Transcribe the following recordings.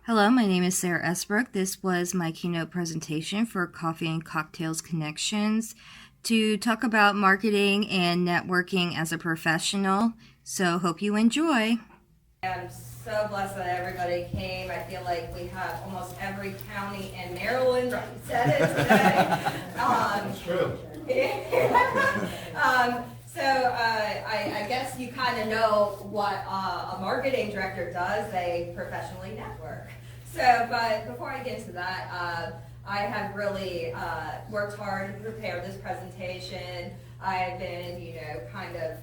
Hello, my name is Sarah Esterbrook. This was my keynote presentation for Coffee and Cocktails Connections to talk about marketing and networking as a professional. So hope you enjoy. I'm so blessed that everybody came. I feel like we have almost every county in Maryland said it today. That's true. I guess you kind of know what a marketing director does. They professionally network. But before I get into that, I have really worked hard to prepare this presentation. I've been, kind of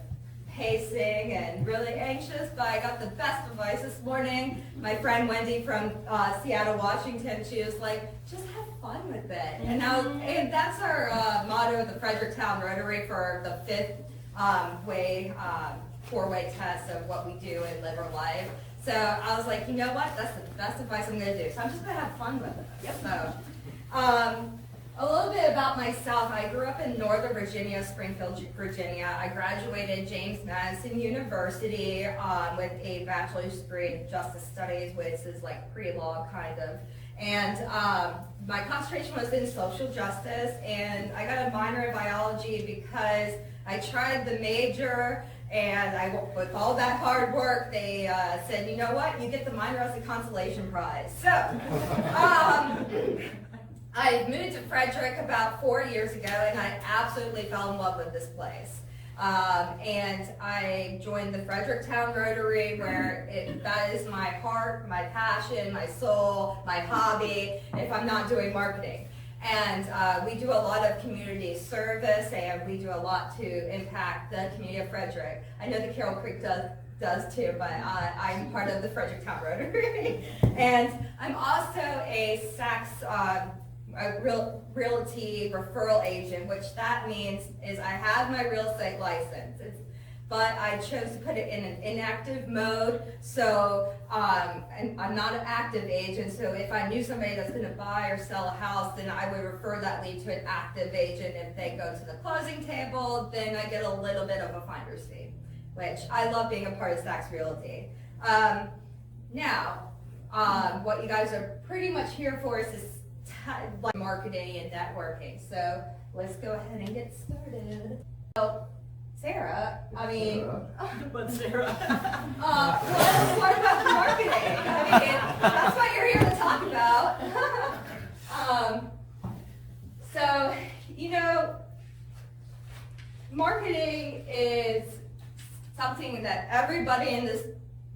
pacing and really anxious, but I got the best advice this morning. My friend Wendy from Seattle, Washington, she was like, just have fun with it. And that's our motto of the Fredericktown Rotary for the fifth four-way test of what we do and live our life. So I was like, you know what? That's the best advice I'm going to do. So I'm just going to have fun with it. Yep. So a little bit about myself. I grew up in Northern Virginia, Springfield, Virginia. I graduated James Madison University with a bachelor's degree in justice studies, which is like pre-law kind of. And my concentration was in social justice, and I got a minor in biology because I tried the major, and with all that hard work, they said, you know what, you get the minor as a consolation prize. So I moved to Frederick about 4 years ago, and I absolutely fell in love with this place. And I joined the Fredericktown Rotary, where that is my heart, my passion, my soul, my hobby, if I'm not doing marketing. And we do a lot of community service, and we do a lot to impact the community of Frederick. I know the Carroll Creek does too, but I'm part of the Fredericktown Rotary. And I'm also a realty referral agent, which that means is I have my real estate license, but I chose to put it in an inactive mode. So and I'm not an active agent, so if I knew somebody that's going to buy or sell a house, then I would refer that lead to an active agent. If they go to the closing table, then I get a little bit of a finder's fee, which I love being a part of Sachs Realty. Now, what you guys are pretty much here for is this like marketing and networking. So let's go ahead and get started. So, Sarah, But Sarah. what about the marketing? That's what you're here to talk about. Marketing is something that everybody in this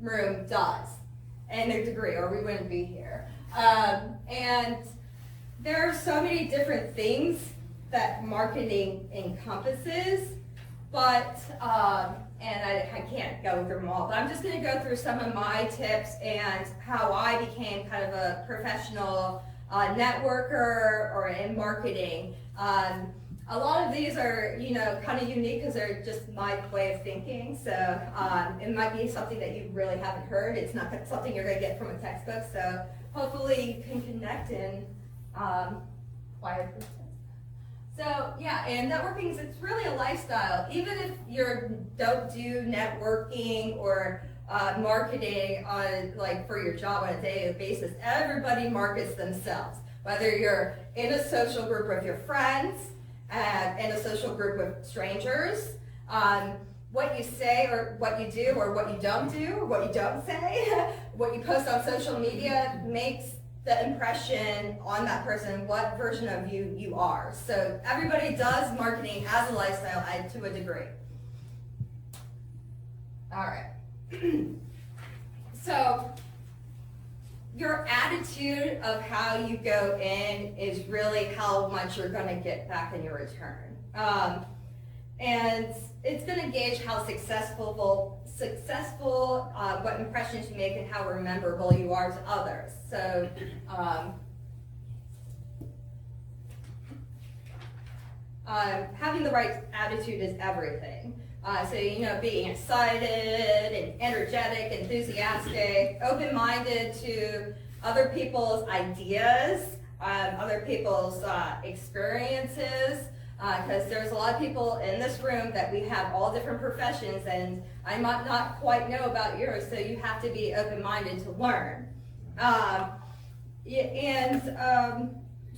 room does, in a degree, or we wouldn't be here. And there are so many different things that marketing encompasses, but, and I can't go through them all, but I'm just going to go through some of my tips and how I became kind of a professional networker or in marketing. A lot of these are, kind of unique because they're just my way of thinking. So it might be something that you really haven't heard. It's not something you're going to get from a textbook. So hopefully you can connect and acquire this. So yeah, and networking it's really a lifestyle. Even if you don't do networking or marketing on for your job on a daily basis, everybody markets themselves. Whether you're in a social group with your friends, in a social group with strangers, what you say or what you do or what you don't do or what you don't say, what you post on social media makes the impression on that person, what version of you are. So everybody does marketing as a lifestyle to a degree. All right. So your attitude of how you go in is really how much you're going to get back in your return. And it's going to gauge how successful, what impressions you make and how memorable you are to others. So, having the right attitude is everything. Being excited and energetic, enthusiastic, open-minded to other people's ideas, other people's experiences, because there's a lot of people in this room that we have all different professions, and I might not quite know about yours, so you have to be open-minded to learn.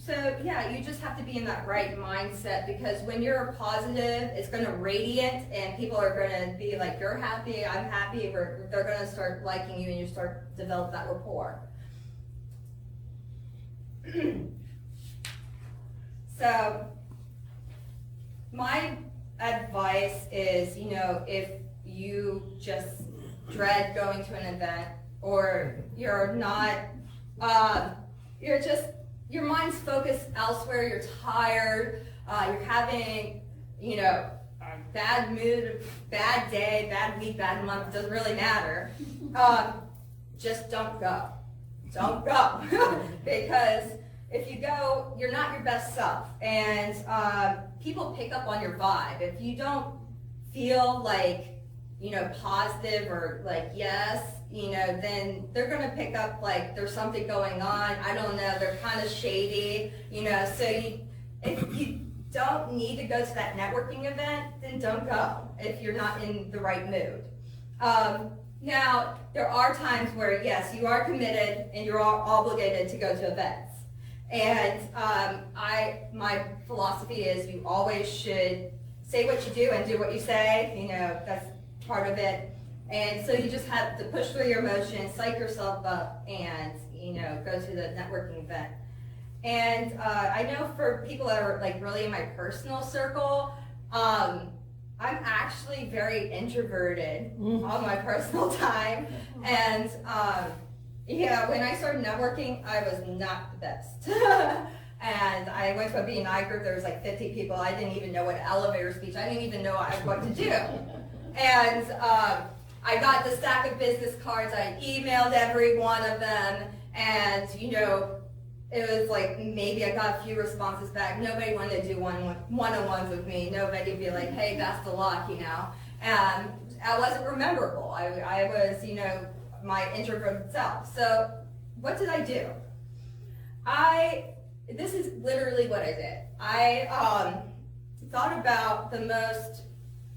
So yeah, you just have to be in that right mindset, because when you're positive, it's going to radiate, and people are going to be like, you're happy, I'm happy, they're going to start liking you, and you start to develop that rapport. So my advice is, if you just dread going to an event, or you're not, your mind's focused elsewhere, you're tired, you're having, a bad mood, bad day, bad week, bad month, doesn't really matter. Just don't go. Don't go. Because if you go, you're not your best self. And people pick up on your vibe. If you don't feel like, positive or like, yes, then they're going to pick up like there's something going on. I don't know, they're kind of shady, so if you don't need to go to that networking event, then don't go if you're not in the right mood. Now, there are times where, yes, you are committed and you're obligated to go to events. And my philosophy is you always should say what you do and do what you say, that's part of it. And so you just have to push through your emotions, psych yourself up, and go to the networking event. And I know for people that are like really in my personal circle, I'm actually very introverted on my personal time. And when I started networking, I was not the best. And I went to a B&I group, there was like 50 people. I didn't even know what elevator speech, I didn't even know what to do. And I got the stack of business cards, I emailed every one of them, and it was like maybe I got a few responses back. Nobody wanted to do one-on-ones with me. Nobody would be like, hey, best of luck, And I wasn't rememberable. I was, my introverted self. So what did I do? This is literally what I did. I thought about the most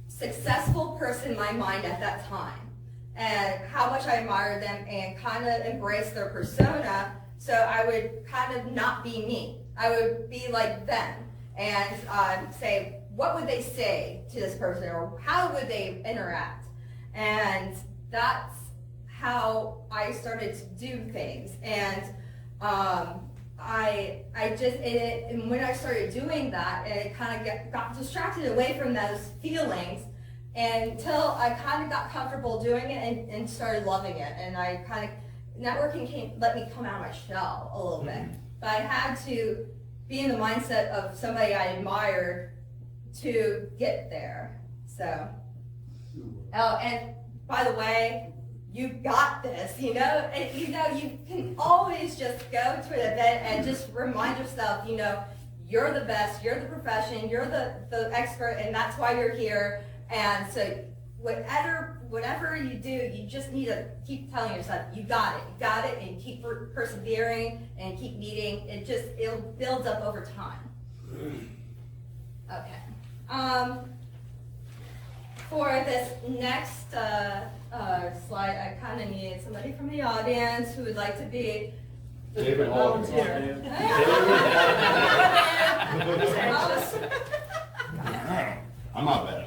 successful person in my mind at that time and how much I admired them and kind of embraced their persona, so I would kind of not be me. I would be like them and say, what would they say to this person, or how would they interact? And that's how I started to do things. And and when I started doing that, it kind of got distracted away from those feelings until I kind of got comfortable doing it and started loving it. And I kind of, networking let me come out of my shell a little bit. But I had to be in the mindset of somebody I admired to get there. So, and by the way, you got this, and you can always just go to an event and just remind yourself, you're the best, you're the profession, you're the expert, and that's why you're here. And so whatever you do, you just need to keep telling yourself, you got it, and keep persevering and keep meeting. It'll build up over time. Okay. For this next slide, I kind of need somebody from the audience who would like to be David volunteer. I'm not bad.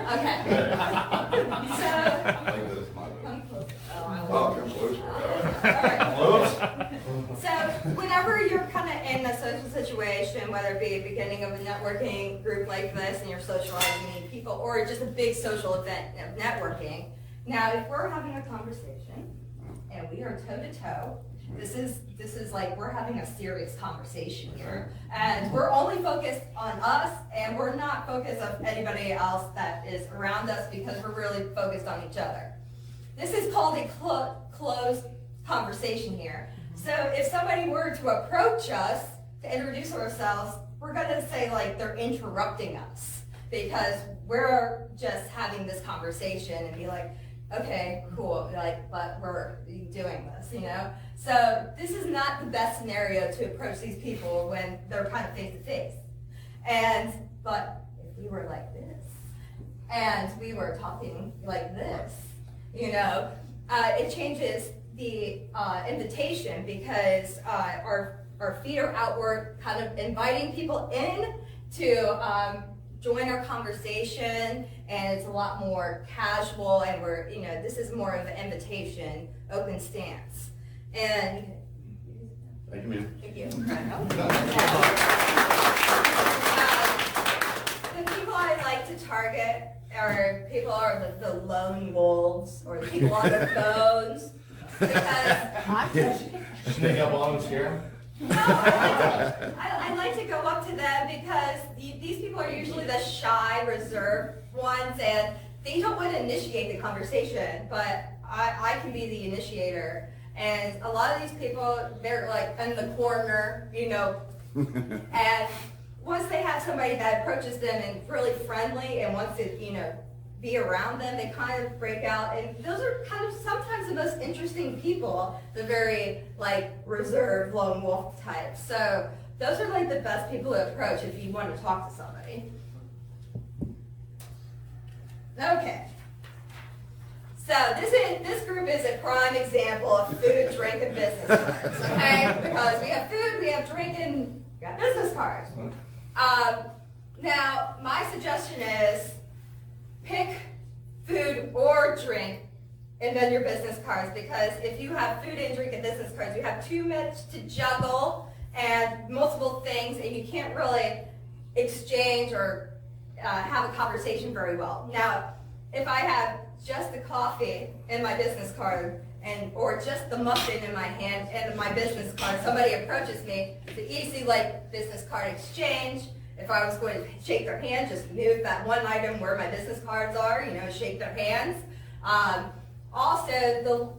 Okay. I think this is my bad. Come close. Oh, come closer. All right. So whenever you're kind of in a social situation, whether it be a beginning of a networking group like this and you're socializing, meeting people, or just a big social event of networking, now if we're having a conversation and we are toe to toe, this is like we're having a serious conversation here, and we're only focused on us, and we're not focused on anybody else that is around us, because we're really focused on each other. This is called a closed conversation here. So if somebody were to approach us to introduce ourselves, we're going to say like they're interrupting us, because we're just having this conversation and be like, okay, cool, but we're doing this, So this is not the best scenario to approach these people when they're kind of face to face. But if we were like this, and we were talking like this, it changes the invitation because our feet are outward, kind of inviting people in to join our conversation, and it's a lot more casual, and this is more of an invitation, open stance. And Thank you, ma'am. thank you. The people I like to target are people are the lone wolves or the people on their phones because Sneak up on them, scare them? no, I like to go up to them because these people are usually the shy, reserved ones, and they don't want to initiate the conversation, but I can be the initiator. And a lot of these people, they're like in the corner, and once they have somebody that approaches them and really friendly and wants to, be around them, they kind of break out. And those are kind of sometimes the most interesting people, the very reserved lone wolf type. So those are the best people to approach if you want to talk to somebody. Okay. So this group is a prime example of food, drink, and business cards, okay? Because we have food, we have drink, and we got business cards. Now, my suggestion is pick food or drink and then your business cards, because if you have food and drink and business cards, you have too much to juggle and multiple things, and you can't really exchange or have a conversation very well. Now, if I have just the coffee in my business card or just the muffin in my hand and my business card, somebody approaches me, it's an easy business card exchange. If I was going to shake their hand, just move that one item where my business cards are, shake their hands. Also,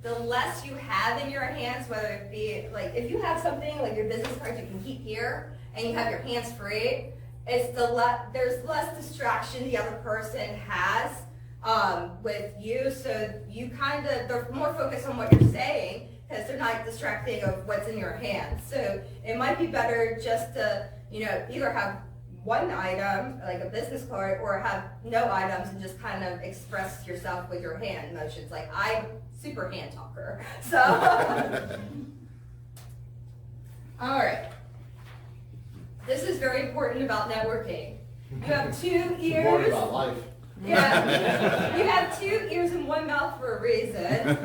the less you have in your hands, whether it be if you have something like your business cards you can keep here and you have your hands free, there's less distraction the other person has with you, so they're more focused on what you're saying because they're not distracting of what's in your hands. So it might be better just to either have one item like a business card or have no items and just kind of express yourself with your hand motions. I'm super hand talker, so all right. This is very important about networking. You have 2 ears. Important about life. Yeah, you have 2 ears and 1 mouth for a reason.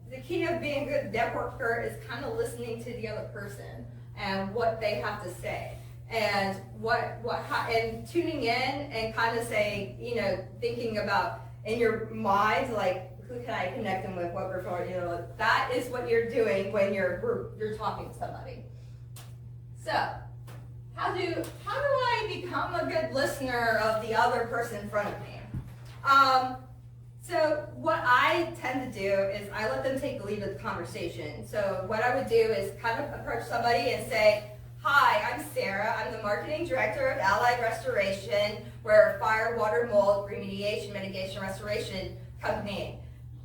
The key of being a good networker is kind of listening to the other person and what they have to say, and and tuning in and kind of saying, thinking about in your mind, who can I connect them with, what referral, that is what you're doing when you're talking to somebody. So, how do I become a good listener of the other person in front of me? So what I tend to do is I let them take the lead of the conversation. So what I would do is kind of approach somebody and say, hi, I'm Sarah. I'm the marketing director of Allied Restoration. We're a fire, water, mold, remediation, mitigation, restoration company.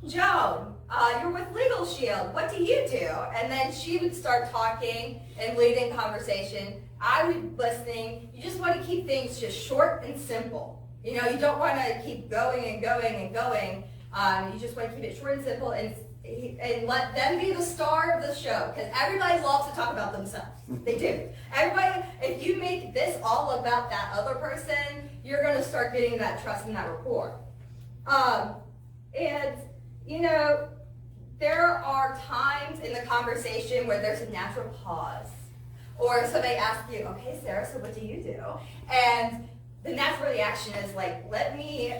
Joan, you're with Legal Shield. What do you do? And then she would start talking and leading conversation. I would be listening. You just want to keep things just short and simple. You don't want to keep going and going and going. You just want to keep it short and simple and let them be the star of the show, because everybody loves to talk about themselves. They do. Everybody, if you make this all about that other person, you're going to start getting that trust and that rapport. And there are times in the conversation where there's a natural pause, or somebody asks you, okay, Sarah, so what do you do? And the natural reaction is let me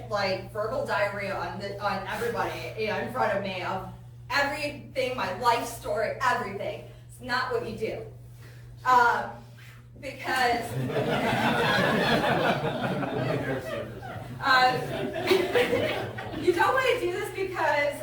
verbal diarrhea on everybody in front of me of everything, my life story, everything. It's not what you do. Because you don't want to do this because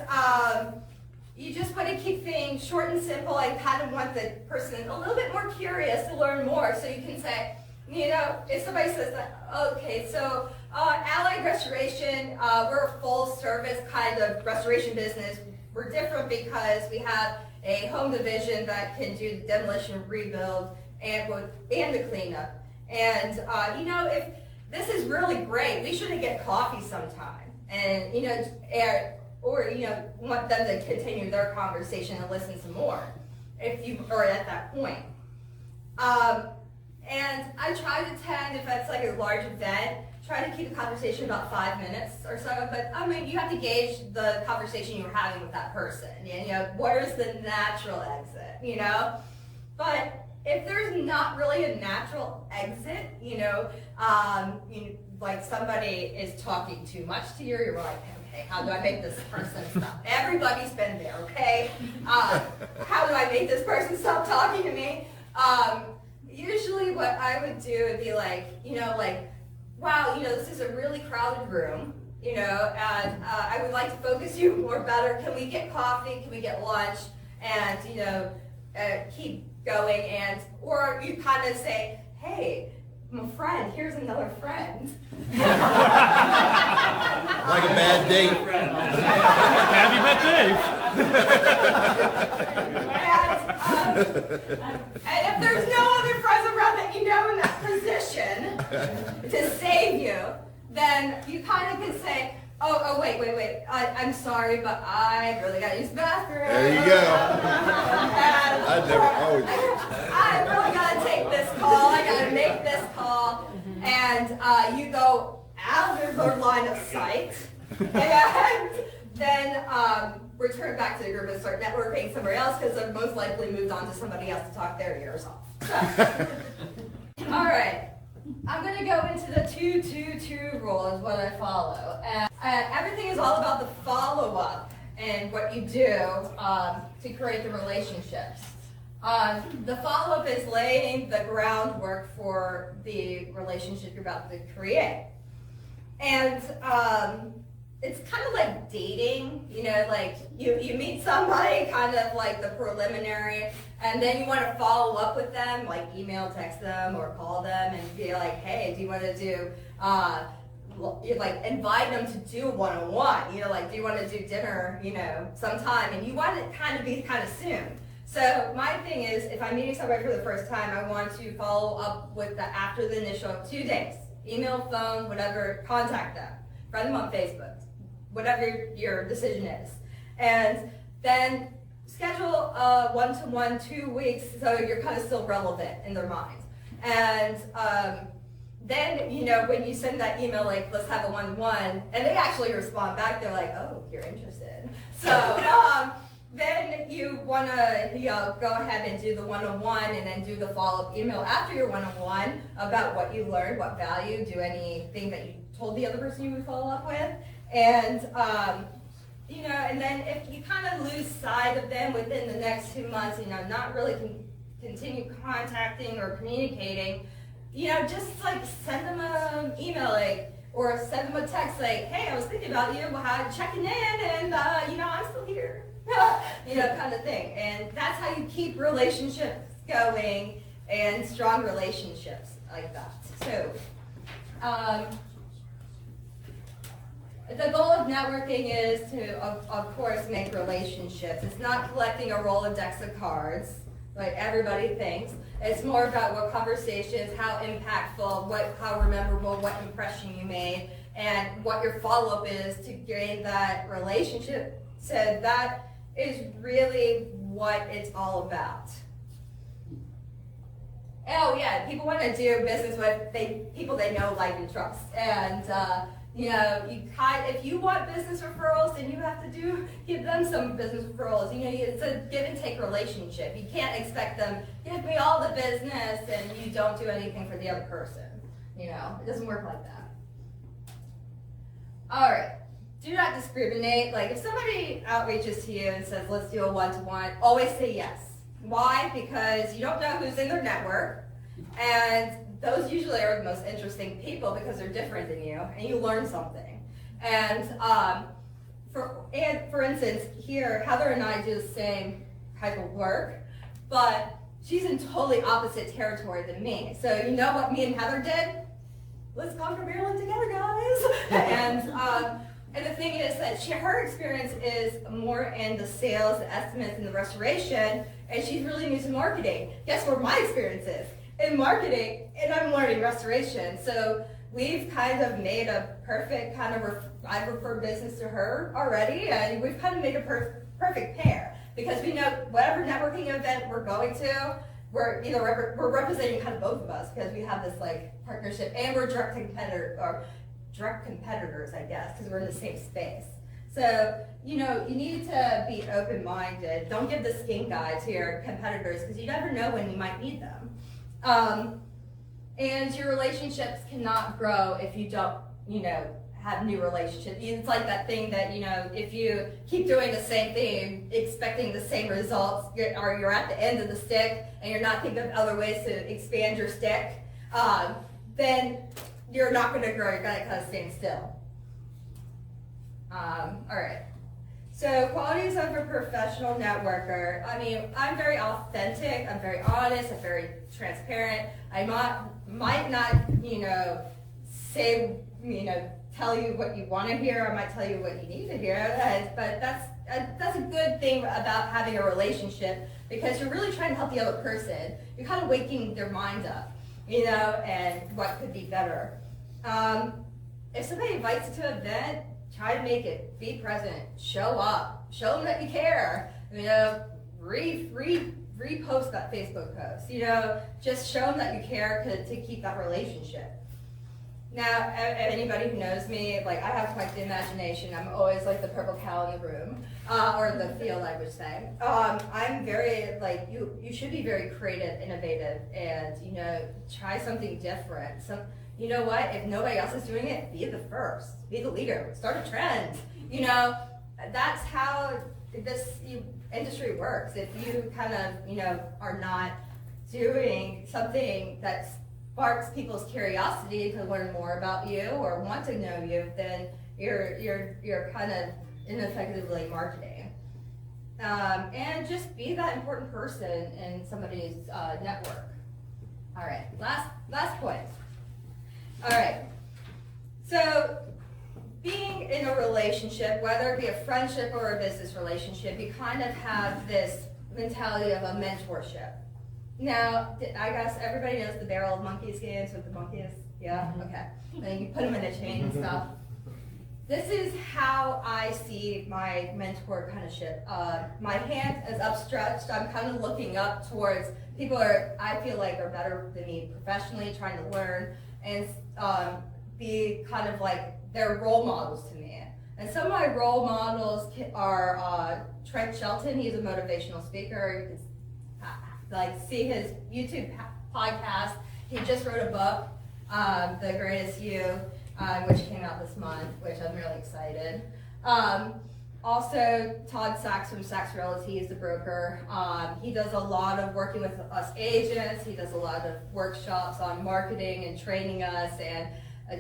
you just want to keep things short and simple and kind of want the person a little bit more curious to learn more, so you can say, if somebody says that, okay, so Allied Restoration, we're a full service kind of restoration business. We're different because we have a home division that can do the demolition, rebuild, and the cleanup. And if this is really great. We should get coffee sometime. And, you know, or, you know, want them to continue their conversation and listen some more if you are at that point. And I try to tend, if that's like a large event, try to keep the conversation about 5 minutes or so. But I mean, you have to gauge the conversation you're having with that person. And, you know, where's the natural exit, you know? But if there's not really a natural exit, you know, like somebody is talking too much to you, you're like, okay, how do I make this person stop? Everybody's been there, okay? How do I make this person stop talking to me? Usually what I would do would be like, you know, like, wow, you know, this is a really crowded room, you know, and I would like to focus you more better. Can we get coffee? Can we get lunch? And, you know, keep going. And, or you kind of say, hey, my friend, here's another friend. Like a bad date. Have you met Dave? And if there's no other friends around that you know in that position to save you, then you kind of can say, oh, wait, I'm sorry, but I really got to use the bathroom. There you go. I really got to take this call. I got to make this call. And you go out of their line of sight. And then return back to the group and start networking somewhere else because they're most likely moved on to somebody else to talk their ears off. All right. I'm going to go into the 2-2-2 rule is what I follow. And everything is all about the follow-up and what you do to create the relationships. The follow-up is laying the groundwork for the relationship you're about to create. And it's kind of like dating, you know, like you meet somebody, kind of like the preliminary, and then you want to follow up with them, like email, text them, or call them and be like, hey, do you want to do, like invite them to do a one-on-one, you know, like do you want to do dinner, you know, sometime, and you want it kind of be kind of soon. So my thing is, if I'm meeting somebody for the first time, I want to follow up with the after the initial 2 days, email, phone, whatever, contact them, friend them on Facebook, whatever your decision is. And then schedule a one-to-one 2 weeks so you're kind of still relevant in their minds. And then, you know, when you send that email, like, let's have a one-to-one, and they actually respond back, they're like, oh, you're interested. So then you want to, you know, go ahead and do the one-on-one and then do the follow-up email after your one-on-one about what you learned, what value, do anything that you told the other person you would follow up with. And, you know, and then if you kind of lose sight of them within the next 2 months, you know, not really continue contacting or communicating, you know, just like send them an email, like, or send them a text like, hey, I was thinking about you, well, how checking in, and, you know, I'm still here, you know, kind of thing. And that's how you keep relationships going and strong relationships like that. So, the goal of networking is to, of course, make relationships. It's not collecting a Rolodex of cards, like everybody thinks. It's more about what conversations, how impactful, how memorable, what impression you made, and what your follow-up is to gain that relationship. So that is really what it's all about. Oh yeah, people want to do business with people they know, like, and trust. And you know, if you want business referrals, then you have to give them some business referrals. You know, it's a give and take relationship. You can't expect them, give me all the business and you don't do anything for the other person. You know, it doesn't work like that. All right, do not discriminate. Like if somebody outreaches to you and says, let's do a one-to-one, always say yes. Why? Because you don't know who's in their network, and those usually are the most interesting people because they're different than you, and you learn something. And for instance, here, Heather and I do the same type of work, but she's in totally opposite territory than me. So you know what me and Heather did? Let's conquer Maryland together, guys. And the thing is that her experience is more in the sales, the estimates, and the restoration, and she's really new to marketing. Guess where my experience is? In marketing, and I'm learning restoration. So we've kind of made a perfect kind of, I've referred business to her already, and we've kind of made a perfect pair, because we know whatever networking event we're going to, we're either we're representing kind of both of us, because we have this like partnership, and we're direct competitors, I guess, because we're in the same space. So, you need to be open-minded. Don't give the skink eye to your competitors, because you never know when you might need them. And your relationships cannot grow if you don't, have new relationships. It's like that thing that, if you keep doing the same thing, expecting the same results, or you're at the end of the stick and you're not thinking of other ways to expand your stick, then you're not going to grow. You're going to kind of stand still. All right. So qualities of a professional networker. I mean, I'm very authentic. I'm very honest. I'm very transparent. I might not, say, tell you what you want to hear. I might tell you what you need to hear. But that's a good thing about having a relationship, because you're really trying to help the other person. You're kind of waking their mind up, and what could be better. If somebody invites you to an event, try to make it. Be present. Show up. Show them that you care. Repost that Facebook post. Just show them that you care to keep that relationship. Now, anybody who knows me, I have quite the imagination. I'm always like the purple cow in the room, or the field, I would say. I'm very, you should be very creative, innovative, and, try something different. You know what? If nobody else is doing it, be the first. Be the leader. Start a trend. That's how this industry works. If you kind of, are not doing something that sparks people's curiosity to learn more about you or want to know you, then you're kind of ineffectively marketing. And just be that important person in somebody's network. All right, last point. All right, so being in a relationship, whether it be a friendship or a business relationship, you kind of have this mentality of a mentorship. Now, I guess everybody knows the barrel of monkeys games with the monkeys. Yeah, okay. And you put them in a chain and stuff. This is how I see my mentor kind of ship. My hand is upstretched. I'm kind of looking up towards people I feel like are better than me professionally, trying to learn and be kind of like their role models to me. And some of my role models are Trent Shelton. He's a motivational speaker. You can see his YouTube podcast. He just wrote a book, The Greatest You, which came out this month, which I'm really excited. Also, Todd Sachs from Sachs Realty is the broker. He does a lot of working with us agents. He does a lot of workshops on marketing and training us, and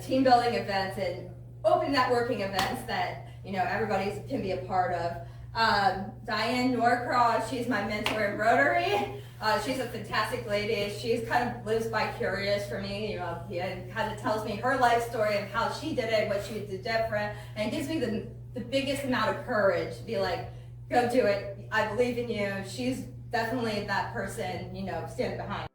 team building events and open networking events that everybody can be a part of. Diane Norcross, she's my mentor in Rotary. She's a fantastic lady. She's kind of lives by curious for me, and kind of tells me her life story of how she did it, what she did different, and gives me the biggest amount of courage to be like, go do it. I believe in you. She's definitely that person, standing behind.